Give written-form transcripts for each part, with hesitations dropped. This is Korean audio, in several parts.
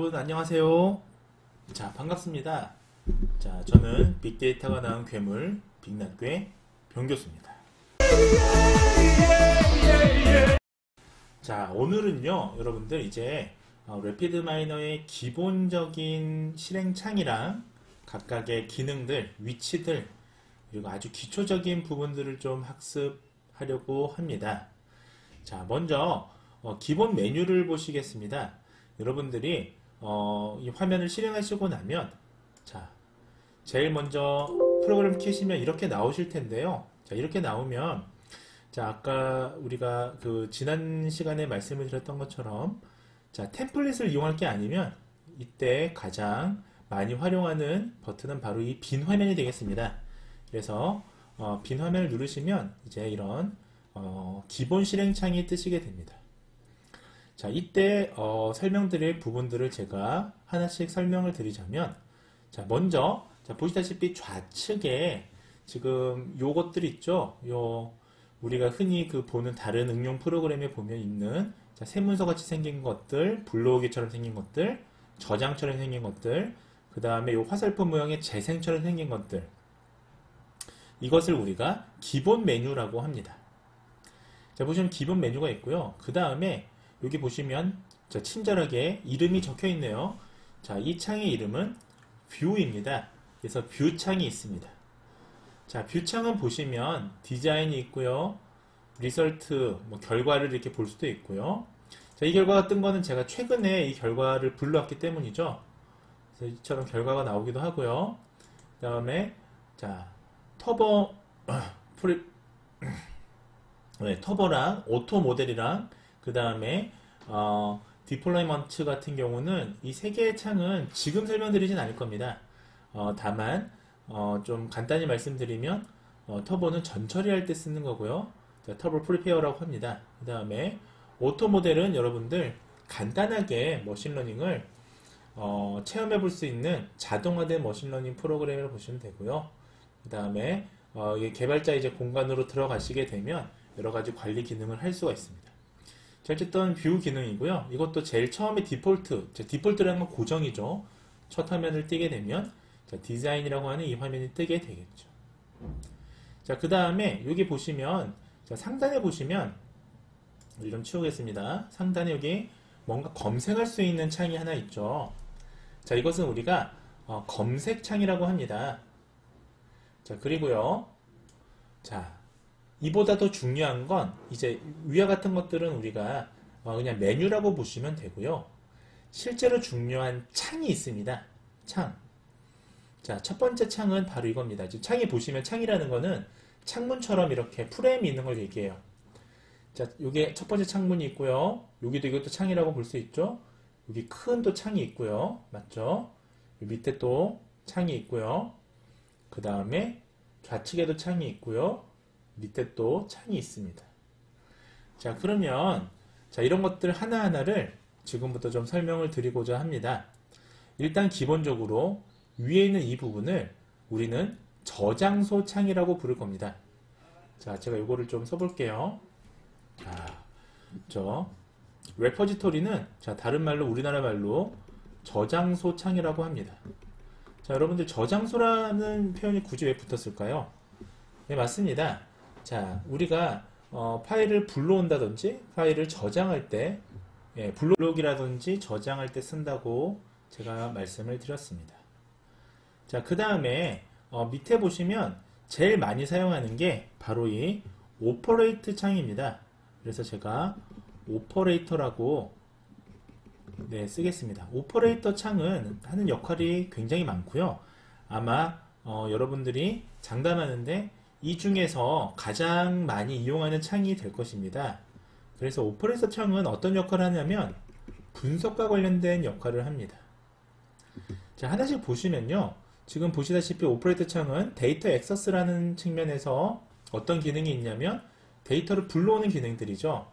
여러분 안녕하세요. 자, 반갑습니다. 자, 저는 빅데이터가 나온 괴물 빅낫괴 병교수입니다. 자, 오늘은요 여러분들 이제 래피드 마이너의 기본적인 실행창이랑 각각의 기능들, 위치들, 그리고 아주 기초적인 부분들을 좀 학습하려고 합니다. 자, 먼저 기본 메뉴를 보시겠습니다. 여러분들이 이 화면을 실행하시고 나면, 자, 제일 먼저 프로그램 켜시면 이렇게 나오실 텐데요. 자, 이렇게 나오면, 자, 아까 우리가 그 지난 시간에 말씀을 드렸던 것처럼, 자, 템플릿을 이용할 게 아니면 이때 가장 많이 활용하는 버튼은 바로 이 빈 화면이 되겠습니다. 그래서 빈 화면을 누르시면 이제 이런 기본 실행창이 뜨시게 됩니다. 자, 이때 설명드릴 부분들을 제가 하나씩 설명을 드리자면, 자, 먼저 보시다시피 좌측에 지금 요것들 있죠. 우리가 흔히 보는 다른 응용 프로그램에 보면 있는, 자, 세문서 같이 생긴 것들, 불러오기처럼 생긴 것들, 저장처럼 생긴 것들, 그 다음에 요 화살표 모양의 재생처럼 생긴 것들, 이것을 우리가 기본 메뉴라고 합니다. 자, 보시면 기본 메뉴가 있고요. 그 다음에 여기 보시면 친절하게 이름이 적혀 있네요. 자, 이 창의 이름은 뷰입니다. 그래서 뷰 창이 있습니다. 자, 뷰 창은 보시면 디자인이 있고요. 리설트, 결과를 이렇게 볼 수도 있고요. 자, 이 결과가 뜬 거는 제가 최근에 이 결과를 불러왔기 때문이죠. 그래서 이처럼 결과가 나오기도 하고요. 그 다음에, 자, 터보랑 오토 모델이랑 그 다음에 디플로이먼트 같은 경우는 이 세 개의 창은 지금 설명드리진 않을 겁니다. 다만 좀 간단히 말씀드리면 터보는 전 처리할 때 쓰는 거고요. 자, 터보 프리페어라고 합니다. 그 다음에 오토 모델은 여러분들 간단하게 머신러닝을 체험해 볼 수 있는 자동화된 머신러닝 프로그램을 보시면 되고요. 그 다음에 개발자 이제 공간으로 들어가시게 되면 여러가지 관리 기능을 할 수가 있습니다. 자, 어쨌든 뷰 기능이고요. 이것도 제일 처음에 디폴트라는 건 고정이죠. 첫 화면을 뜨게 되면, 자, 디자인이라고 하는 이 화면이 뜨게 되겠죠. 자, 그 다음에 여기 보시면, 자, 상단에 보시면 좀 치우겠습니다. 상단에 여기 뭔가 검색할 수 있는 창이 하나 있죠. 자, 이것은 우리가 검색창이라고 합니다. 자, 그리고요, 자, 이보다 더 중요한 건 이제 위와 같은 것들은 우리가 그냥 메뉴라고 보시면 되고요. 실제로 중요한 창이 있습니다. 창. 자, 첫 번째 창은 바로 이겁니다. 지금 창이 보시면 창이라는 거는 창문처럼 이렇게 프레임이 있는 걸 얘기해요. 자, 요게 첫 번째 창문이 있고요. 여기도 이것도 창이라고 볼 수 있죠. 여기 큰 또 창이 있고요. 맞죠? 밑에 또 창이 있고요. 그 다음에 좌측에도 창이 있고요. 밑에 또 창이 있습니다. 자, 그러면 자, 이런 것들 하나하나를 지금부터 좀 설명을 드리고자 합니다. 일단 기본적으로 위에 있는 이 부분을 우리는 저장소 창이라고 부를 겁니다. 자, 제가 이거를 좀 써볼게요. 자, 레퍼지토리는 자, 다른 말로 우리나라 말로 저장소 창이라고 합니다. 자, 여러분들 저장소라는 표현이 굳이 왜 붙었을까요? 네, 맞습니다. 자, 우리가 파일을 불러온다든지 파일을 저장할 때, 블록이라든지 저장할 때 쓴다고 제가 말씀을 드렸습니다. 자, 그 다음에 밑에 보시면 제일 많이 사용하는 게 바로 이 오퍼레이트 창입니다. 그래서 제가 오퍼레이터라고 쓰겠습니다. 오퍼레이터 창은 하는 역할이 굉장히 많고요. 아마 여러분들이 장담하는데 이 중에서 가장 많이 이용하는 창이 될 것입니다. 그래서 오퍼레이터 창은 어떤 역할을 하냐면 분석과 관련된 역할을 합니다. 자, 하나씩 보시면요. 지금 보시다시피 오퍼레이터 창은 데이터 액세스라는 측면에서 어떤 기능이 있냐면 데이터를 불러오는 기능들이죠.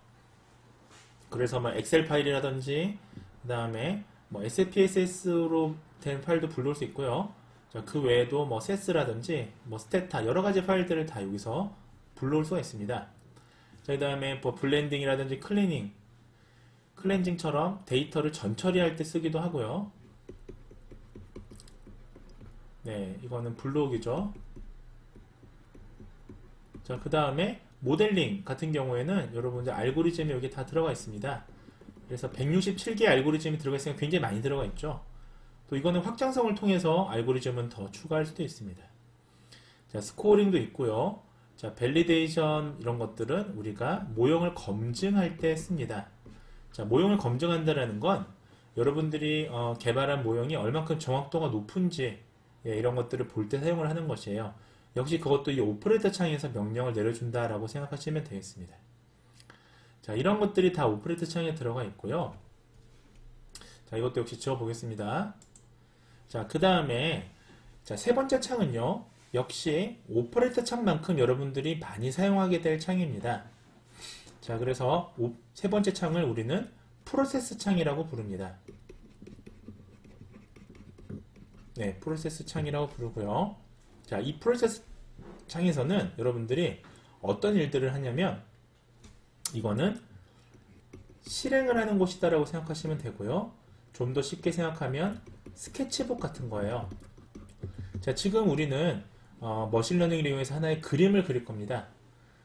그래서 엑셀 파일이라든지 그 다음에 SPSS로 된 파일도 불러올 수 있고요. 자, 그 외에도 세스라든지 스테타 여러가지 파일들을 다 여기서 불러올 수가 있습니다. 자, 그 다음에 블렌딩이라든지 클리닝, 클렌징처럼 데이터를 전처리할 때 쓰기도 하고요. 네, 이거는 블록이죠. 자, 그 다음에 모델링 같은 경우에는 여러분들 알고리즘이 여기 다 들어가 있습니다. 그래서 167개의 알고리즘이 들어가 있으니까 굉장히 많이 들어가 있죠. 또 이거는 확장성을 통해서 알고리즘은 더 추가할 수도 있습니다. 자, 스코어링도 있고요. 자, 밸리데이션 이런 것들은 우리가 모형을 검증할 때 씁니다. 자, 모형을 검증한다는 건 여러분들이 개발한 모형이 얼만큼 정확도가 높은지 이런 것들을 볼 때 사용을 하는 것이에요. 역시 그것도 이 오퍼레이터 창에서 명령을 내려준다라고 생각하시면 되겠습니다. 자, 이런 것들이 다 오퍼레이터 창에 들어가 있고요. 자, 이것도 역시 지워보겠습니다. 자, 그 다음에 자, 세 번째 창은요. 역시 오퍼레이터 창만큼 여러분들이 많이 사용하게 될 창입니다. 자, 그래서 세 번째 창을 우리는 프로세스 창이라고 부릅니다. 네, 프로세스 창이라고 부르고요. 자, 이 프로세스 창에서는 여러분들이 어떤 일들을 하냐면 이거는 실행을 하는 곳이다라고 생각하시면 되고요. 좀 더 쉽게 생각하면 스케치북 같은 거예요. 자, 지금 우리는 머신러닝을 이용해서 하나의 그림을 그릴 겁니다.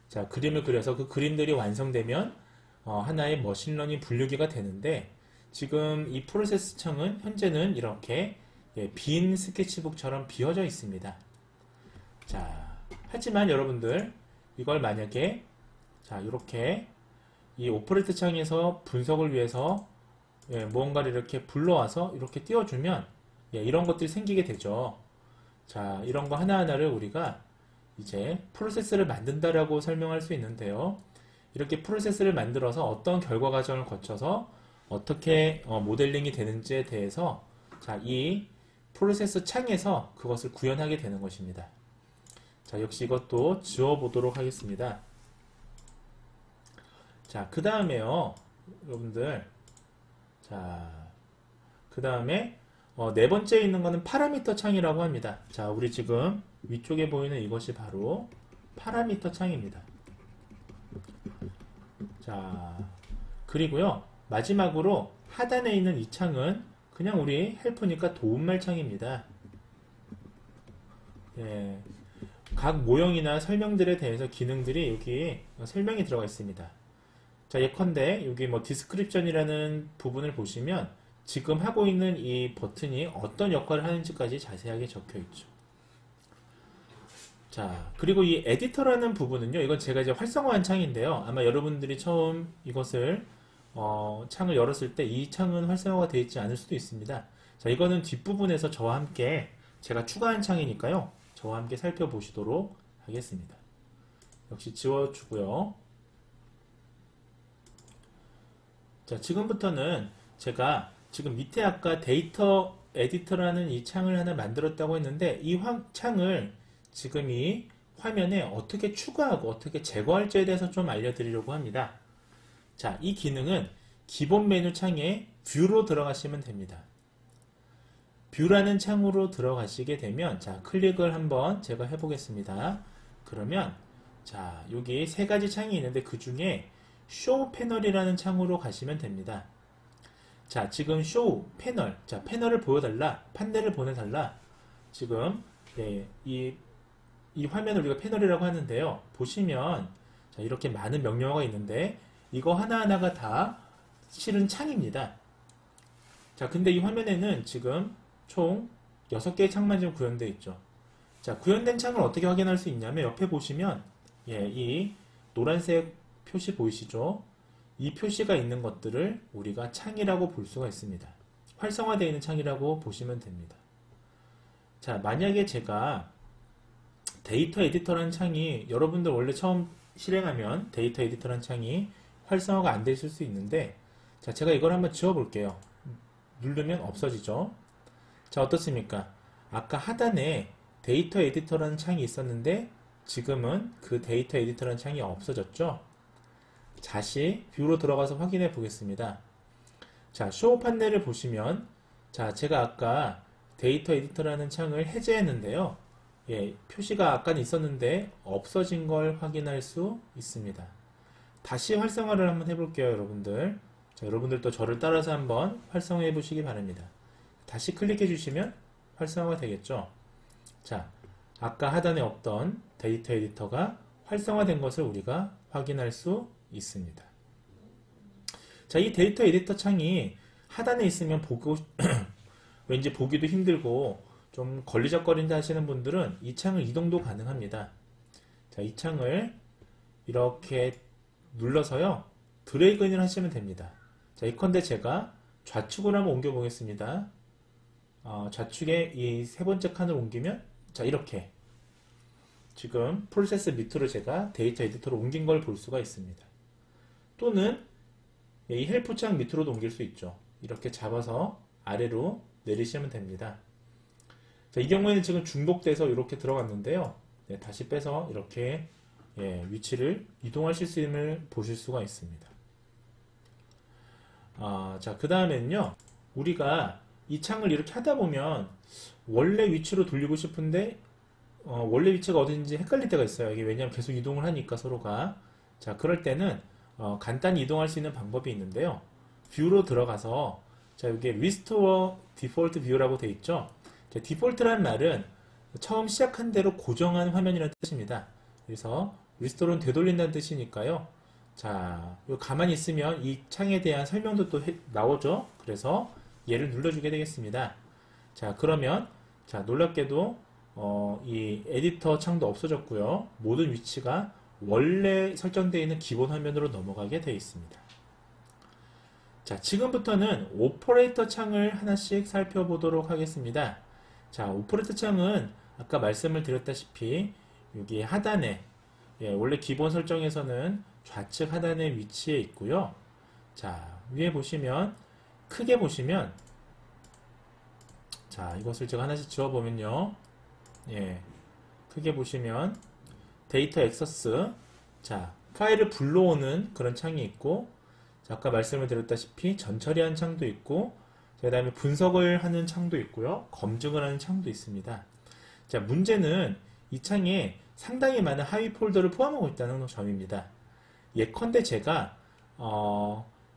자, 그림을 그려서 그 그림들이 완성되면 하나의 머신러닝 분류기가 되는데 지금 이 프로세스 창은 현재는 이렇게 빈 스케치북처럼 비어져 있습니다. 자, 하지만 여러분들 이걸 만약에 자, 이렇게 이 오퍼레이터 창에서 분석을 위해서 무언가를 이렇게 불러와서 이렇게 띄워주면 이런 것들이 생기게 되죠. 자, 이런 거 하나하나를 우리가 이제 프로세스를 만든다라고 설명할 수 있는데요. 이렇게 프로세스를 만들어서 어떤 결과 과정을 거쳐서 어떻게 모델링이 되는지에 대해서 자, 이 프로세스 창에서 그것을 구현하게 되는 것입니다. 자, 역시 이것도 지워보도록 하겠습니다. 자, 그 다음에요, 여러분들. 자, 그 다음에 네 번째에 있는 거는 파라미터 창이라고 합니다. 자, 우리 지금 위쪽에 보이는 이것이 바로 파라미터 창입니다. 자, 그리고요, 마지막으로 하단에 있는 이 창은 그냥 우리 헬프니까 도움말 창입니다. 예, 각 모형이나 설명들에 대해서 기능들이 여기 설명이 들어가 있습니다. 자, 예컨대 여기 뭐 디스크립션이라는 부분을 보시면 지금 하고 있는 이 버튼이 어떤 역할을 하는지까지 자세하게 적혀 있죠. 자, 그리고 이 에디터라는 부분은요, 이건 제가 이제 활성화한 창인데요. 아마 여러분들이 처음 이것을 창을 열었을 때 이 창은 활성화가 되어 있지 않을 수도 있습니다. 자, 이거는 뒷부분에서 저와 함께 제가 추가한 창이니까요. 저와 함께 살펴보시도록 하겠습니다. 역시 지워주고요. 자, 지금부터는 제가 지금 밑에 아까 데이터 에디터라는 이 창을 하나 만들었다고 했는데 이 창을 지금 이 화면에 어떻게 추가하고 어떻게 제거할지에 대해서 좀 알려드리려고 합니다. 자, 이 기능은 기본 메뉴 창에 뷰로 들어가시면 됩니다. 뷰라는 창으로 들어가시게 되면 자, 클릭을 한번 제가 해보겠습니다. 그러면 자, 여기 세 가지 창이 있는데 그 중에 쇼 패널이라는 창으로 가시면 됩니다. 자, 지금 쇼 패널, 자, 패널을 보여달라, 판넬을 보내달라. 지금 이 화면을 우리가 패널이라고 하는데요. 보시면 자, 이렇게 많은 명령어가 있는데 이거 하나하나가 다 실은 창입니다. 자, 근데 이 화면에는 지금 총 6개의 창만 지금 구현되어 있죠. 자, 구현된 창을 어떻게 확인할 수 있냐면 옆에 보시면 이 노란색 표시 보이시죠? 이 표시가 있는 것들을 우리가 창이라고 볼 수가 있습니다. 활성화되어 있는 창이라고 보시면 됩니다. 자, 만약에 제가 데이터 에디터라는 창이 여러분들 원래 처음 실행하면 데이터 에디터라는 창이 활성화가 안 되실 수 있는데 자, 제가 이걸 한번 지워볼게요. 누르면 없어지죠? 자, 어떻습니까? 아까 하단에 데이터 에디터라는 창이 있었는데 지금은 그 데이터 에디터라는 창이 없어졌죠? 다시 뷰로 들어가서 확인해 보겠습니다. 자, 쇼 판넬을 보시면 자, 제가 아까 데이터 에디터라는 창을 해제했는데요. 표시가 아까는 있었는데 없어진 걸 확인할 수 있습니다. 다시 활성화를 한번 해볼게요, 여러분들. 자, 여러분들도 저를 따라서 한번 활성화해 보시기 바랍니다. 다시 클릭해 주시면 활성화가 되겠죠. 자, 아까 하단에 없던 데이터 에디터가 활성화된 것을 우리가 확인할 수 있습니다. 자, 이 데이터 에디터 창이 하단에 있으면 왠지 보기도 힘들고 좀 걸리적거린다 하시는 분들은 이 창을 이동도 가능합니다. 자, 이 창을 이렇게 눌러서요, 드래그인을 하시면 됩니다. 자, 예컨대 제가 좌측으로 한번 옮겨 보겠습니다. 좌측에 이 세 번째 칸을 옮기면, 자, 이렇게 지금 프로세스 밑으로 제가 데이터 에디터로 옮긴 걸 볼 수가 있습니다. 또는 이 헬프 창 밑으로도 옮길 수 있죠. 이렇게 잡아서 아래로 내리시면 됩니다. 자, 이 경우에는 지금 중복돼서 이렇게 들어갔는데요. 네, 다시 빼서 이렇게 위치를 이동하실 수 있음을 보실 수가 있습니다. 자, 그 다음에는요, 우리가 이 창을 이렇게 하다 보면 원래 위치로 돌리고 싶은데 원래 위치가 어딘지 헷갈릴 때가 있어요. 이게 왜냐하면 계속 이동을 하니까 서로가. 자, 그럴 때는 간단히 이동할 수 있는 방법이 있는데요. 뷰로 들어가서, 자, 여기 Restore Default View라고 되어 있죠. 자, 디폴트란 말은 처음 시작한 대로 고정한 화면이라는 뜻입니다. 그래서 Restore는 되돌린다는 뜻이니까요. 자, 가만히 있으면 이 창에 대한 설명도 또 나오죠. 그래서 얘를 눌러주게 되겠습니다. 자, 그러면 자, 놀랍게도 이 에디터 창도 없어졌고요. 모든 위치가 원래 설정되어 있는 기본 화면으로 넘어가게 되어 있습니다. 자, 지금부터는 오퍼레이터 창을 하나씩 살펴보도록 하겠습니다. 자, 오퍼레이터 창은 아까 말씀을 드렸다시피 여기 하단에, 원래 기본 설정에서는 좌측 하단에 위치해 있고요. 자, 위에 보시면, 크게 보시면, 자, 이것을 제가 하나씩 지워보면요. 크게 보시면 데이터 액세스, 자, 파일을 불러오는 그런 창이 있고, 자, 아까 말씀을 드렸다시피 전처리한 창도 있고, 그 다음에 분석을 하는 창도 있고요, 검증을 하는 창도 있습니다. 자, 문제는 이 창에 상당히 많은 하위 폴더를 포함하고 있다는 점입니다. 예컨대 제가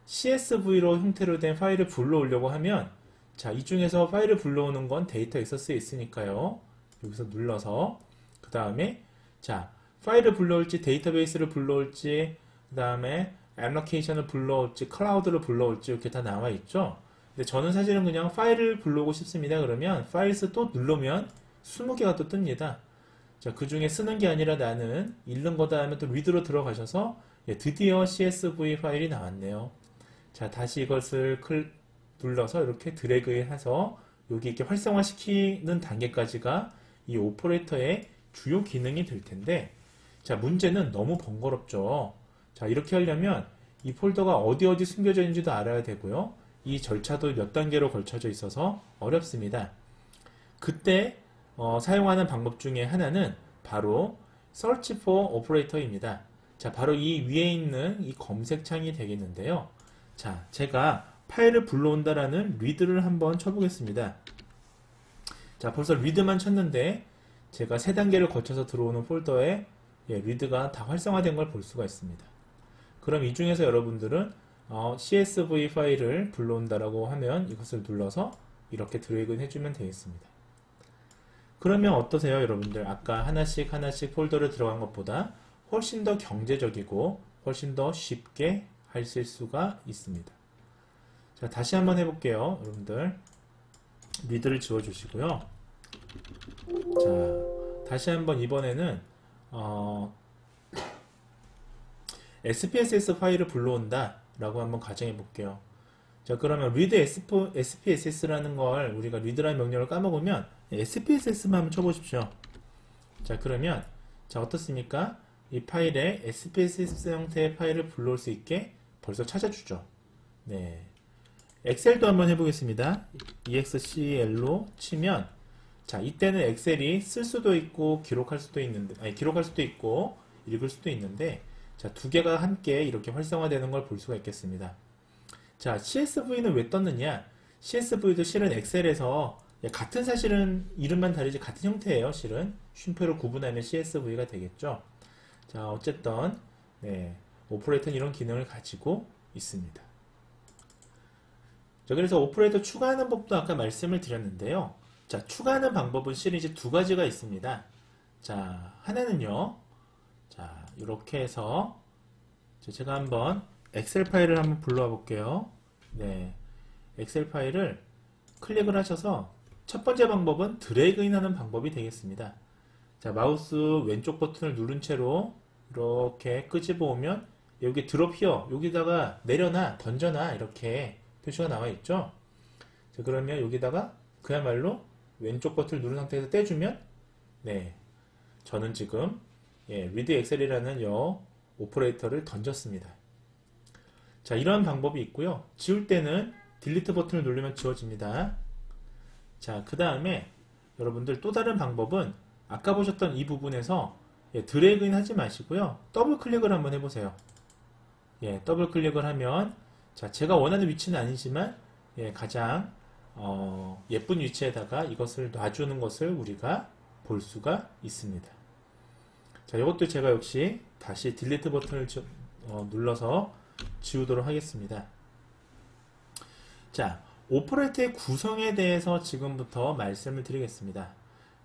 CSV로 형태로 된 파일을 불러오려고 하면, 자, 이 중에서 파일을 불러오는 건 데이터 액세스에 있으니까요. 여기서 눌러서 그 다음에 자, 파일을 불러올지 데이터베이스를 불러올지 그 다음에 애플리케이션을 불러올지 클라우드를 불러올지 이렇게 다 나와 있죠. 근데 저는 사실은 그냥 파일을 불러오고 싶습니다. 그러면 파일스 또 누르면 20개가 또 뜹니다. 자, 그 중에 쓰는 게 아니라 나는 읽는 거다 하면 또 리드로 들어가셔서 드디어 CSV 파일이 나왔네요. 자, 다시 이것을 눌러서 이렇게 드래그해서 여기 이렇게 활성화시키는 단계까지가 이 오퍼레이터의 주요 기능이 될 텐데, 자, 문제는 너무 번거롭죠. 자, 이렇게 하려면 이 폴더가 어디 숨겨져 있는지도 알아야 되고요. 이 절차도 몇 단계로 걸쳐져 있어서 어렵습니다. 그때 사용하는 방법 중에 하나는 바로 Search for Operator입니다. 자, 바로 이 위에 있는 이 검색창이 되겠는데요. 자, 제가 파일을 불러온다라는 리드를 한번 쳐보겠습니다. 자, 벌써 리드만 쳤는데 제가 세 단계를 거쳐서 들어오는 폴더에 리드가 다 활성화된 걸 볼 수가 있습니다. 그럼 이 중에서 여러분들은 CSV 파일을 불러온다라고 하면 이것을 눌러서 이렇게 드래그 해주면 되겠습니다. 그러면 어떠세요, 여러분들? 아까 하나씩 폴더를 들어간 것보다 훨씬 더 경제적이고 훨씬 더 쉽게 하실 수가 있습니다. 자, 다시 한번 해볼게요, 여러분들. 리드를 지워주시고요. 자, 다시 한번 이번에는 SPSS 파일을 불러온다 라고 한번 가정해 볼게요. 자, 그러면 read SPSS라는 걸 우리가 read라는 명령을 까먹으면 SPSS만 한번 쳐보십시오. 자, 그러면 자, 어떻습니까? 이 파일에 SPSS 형태의 파일을 불러올 수 있게 벌써 찾아주죠. 네. 엑셀도 한번 해보겠습니다. excel로 치면, 자, 이때는 엑셀이 쓸 수도 있고 기록할 수도 있는데, 기록할 수도 있고 읽을 수도 있는데, 자, 두 개가 함께 이렇게 활성화되는 걸 볼 수가 있겠습니다. 자, CSV는 왜 떴느냐? CSV도 실은 엑셀에서 같은, 사실은 이름만 다르지 같은 형태예요. 실은 쉼표로 구분하면 CSV가 되겠죠. 자, 어쨌든 오퍼레이터는 이런 기능을 가지고 있습니다. 자, 그래서 오퍼레이터 추가하는 법도 아까 말씀을 드렸는데요. 자, 추가하는 방법은 실은 두 가지가 있습니다. 자, 하나는요. 자, 이렇게 해서 제가 한번 엑셀 파일을 한번 불러와 볼게요. 네, 엑셀 파일을 클릭을 하셔서 첫 번째 방법은 드래그인 하는 방법이 되겠습니다. 자, 마우스 왼쪽 버튼을 누른 채로 이렇게 끄집어 오면 여기 드롭 히어 여기다가 내려놔 던져놔 이렇게 표시가 나와 있죠. 자, 그러면 여기다가 그야말로 왼쪽 버튼을 누른 상태에서 떼주면 네, 저는 지금 리드 엑셀이라는 오퍼레이터를 던졌습니다. 자, 이런 방법이 있고요. 지울 때는 딜리트 버튼을 누르면 지워집니다. 자, 그 다음에 여러분들 또 다른 방법은 아까 보셨던 이 부분에서 드래그인 하지 마시고요. 더블 클릭을 한번 해보세요. 더블 클릭을 하면 자, 제가 원하는 위치는 아니지만 가장 예쁜 위치에다가 이것을 놔주는 것을 우리가 볼 수가 있습니다. 자, 이것도 제가 역시 다시 딜리트 버튼을 눌러서 지우도록 하겠습니다. 자, 오퍼레이터의 구성에 대해서 지금부터 말씀을 드리겠습니다.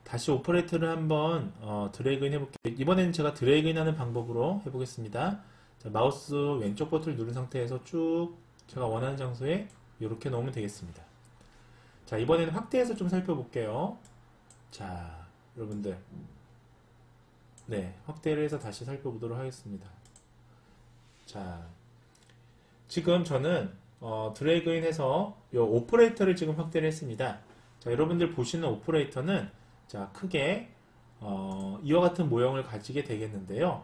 다시 오퍼레이터를 한번 드래그인 해볼게요. 이번에는 제가 드래그인 하는 방법으로 해보겠습니다. 자, 마우스 왼쪽 버튼을 누른 상태에서 쭉 제가 원하는 장소에 이렇게 놓으면 되겠습니다. 자, 이번에는 확대해서 좀 살펴볼게요. 자, 여러분들 네, 확대를 해서 다시 살펴보도록 하겠습니다. 자, 지금 저는 드래그인 해서 이 오퍼레이터를 지금 확대를 했습니다. 자, 여러분들 보시는 오퍼레이터는 자, 크게 이와 같은 모형을 가지게 되겠는데요.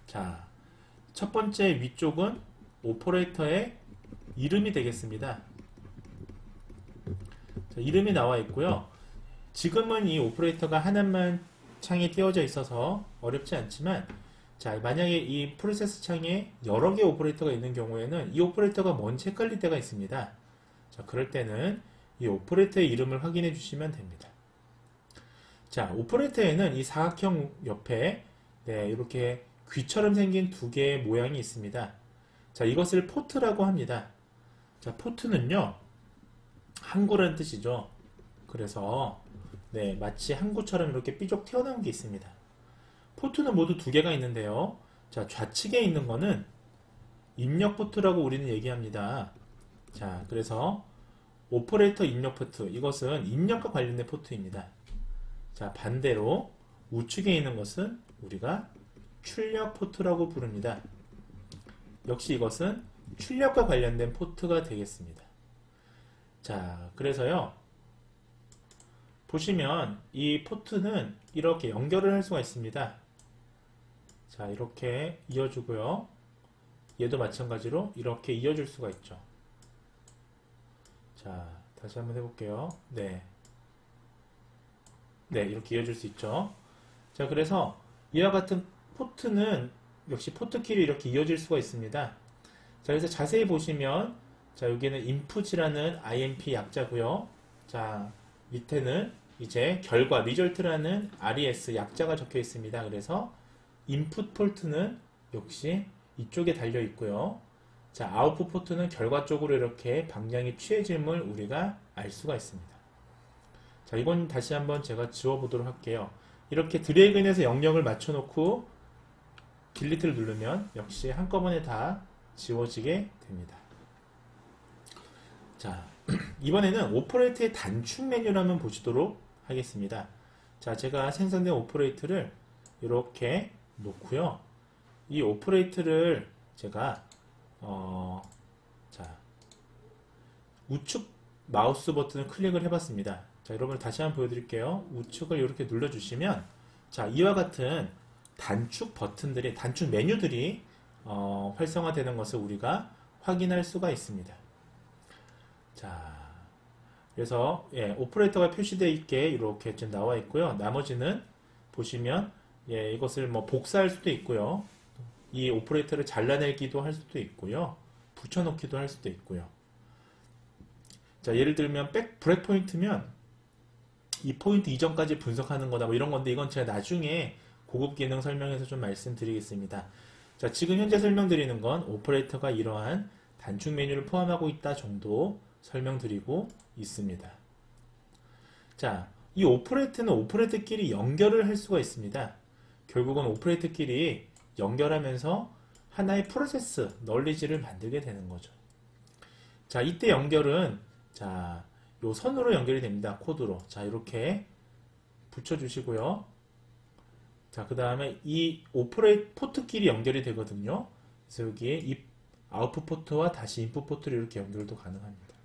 자, 첫 번째 위쪽은 오퍼레이터의 이름이 되겠습니다. 자, 이름이 나와 있고요. 지금은 이 오퍼레이터가 하나만 창에 띄워져 있어서 어렵지 않지만 자, 만약에 이 프로세스 창에 여러 개의 오퍼레이터가 있는 경우에는 이 오퍼레이터가 뭔지 헷갈릴 때가 있습니다. 자, 그럴 때는 이 오퍼레이터의 이름을 확인해 주시면 됩니다. 자, 오퍼레이터에는 이 사각형 옆에 이렇게 귀처럼 생긴 두 개의 모양이 있습니다. 자, 이것을 포트라고 합니다. 자, 포트는요, 항구라는 뜻이죠. 그래서 마치 항구처럼 이렇게 삐죽 튀어나온 게 있습니다. 포트는 모두 두 개가 있는데요. 자, 좌측에 있는 거는 입력 포트라고 우리는 얘기합니다. 자, 그래서 오퍼레이터 입력 포트, 이것은 입력과 관련된 포트입니다. 자, 반대로 우측에 있는 것은 우리가 출력 포트라고 부릅니다. 역시 이것은 출력과 관련된 포트가 되겠습니다. 자, 그래서요, 보시면 이 포트는 이렇게 연결을 할 수가 있습니다. 자, 이렇게 이어주고요. 얘도 마찬가지로 이렇게 이어줄 수가 있죠. 자, 다시 한번 해볼게요. 네, 이렇게 이어줄 수 있죠. 자, 그래서 이와 같은 포트는 역시 포트키를 이렇게 이어질 수가 있습니다. 자, 그래서 자세히 보시면 자, 여기는 input이라는 IMP 약자고요. 자, 밑에는 이제 결과, 리절트라는 RES 약자가 적혀 있습니다. 그래서 input 포트는 역시 이쪽에 달려 있고요. 자, output 포트는 결과 쪽으로 이렇게 방향이 취해짐을 우리가 알 수가 있습니다. 자, 이건 다시 한번 제가 지워보도록 할게요. 이렇게 드래그인해서 영역을 맞춰놓고 딜리트를 누르면 역시 한꺼번에 다 지워지게 됩니다. 자, 이번에는 오퍼레이터의 단축 메뉴를 한번 보시도록 하겠습니다. 자, 제가 생성된 오퍼레이터를 이렇게 놓고요. 이 오퍼레이터를 제가 자, 우측 마우스 버튼을 클릭을 해봤습니다. 자, 여러분 다시 한번 보여드릴게요. 우측을 이렇게 눌러주시면 자, 이와 같은 단축 버튼들이, 단축 메뉴들이 활성화되는 것을 우리가 확인할 수가 있습니다. 자, 그래서 오퍼레이터가 표시되어 있게 이렇게 좀 나와 있고요. 나머지는 보시면 이것을 뭐 복사할 수도 있고요. 이 오퍼레이터를 잘라내기도 할 수도 있고요. 붙여넣기도 할 수도 있고요. 자, 예를 들면 브레이크 포인트면 이 포인트 이전까지 분석하는 거다 뭐 이런 건데, 이건 제가 나중에 고급 기능 설명해서 좀 말씀드리겠습니다. 자, 지금 현재 설명드리는 건 오퍼레이터가 이러한 단축 메뉴를 포함하고 있다 정도 설명드리고 있습니다. 자, 이 오퍼레이트는 오퍼레이트끼리 연결을 할 수가 있습니다. 결국은 오퍼레이트끼리 연결하면서 하나의 프로세스, 널리지를 만들게 되는 거죠. 자, 이때 연결은 자, 요 선으로 연결이 됩니다. 코드로. 자, 이렇게 붙여주시고요. 자, 그 다음에 이 오퍼레이트 포트끼리 연결이 되거든요. 그래서 여기에 이 아웃풋 포트와 다시 인풋 포트를 이렇게 연결도 가능합니다.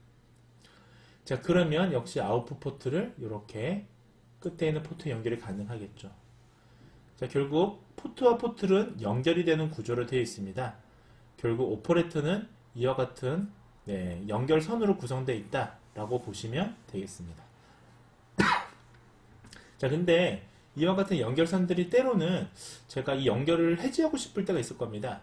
자, 그러면 역시 아웃풋 포트를 이렇게 끝에 있는 포트 연결이 가능하겠죠. 자, 결국 포트와 포트는 연결이 되는 구조로 되어 있습니다. 결국 오퍼레이터는 이와 같은 연결선으로 구성되어 있다라고 보시면 되겠습니다. 자, 근데 이와 같은 연결선들이 때로는 제가 이 연결을 해지하고 싶을 때가 있을 겁니다.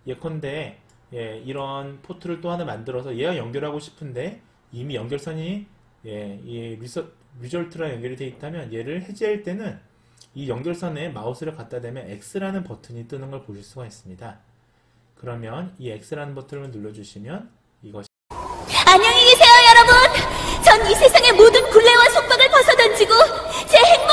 예컨대 이런 포트를 또 하나 만들어서 얘와 연결하고 싶은데 이미 연결선이 이 리졸트랑 연결이 되어 있다면 얘를 해지할 때는 이 연결선에 마우스를 갖다 대면 X라는 버튼이 뜨는 걸 보실 수가 있습니다. 그러면 이 X라는 버튼을 눌러주시면 이것이 안녕히 계세요, 여러분. 전 이 세상의 모든 굴레와 속박을 벗어던지고 제 행복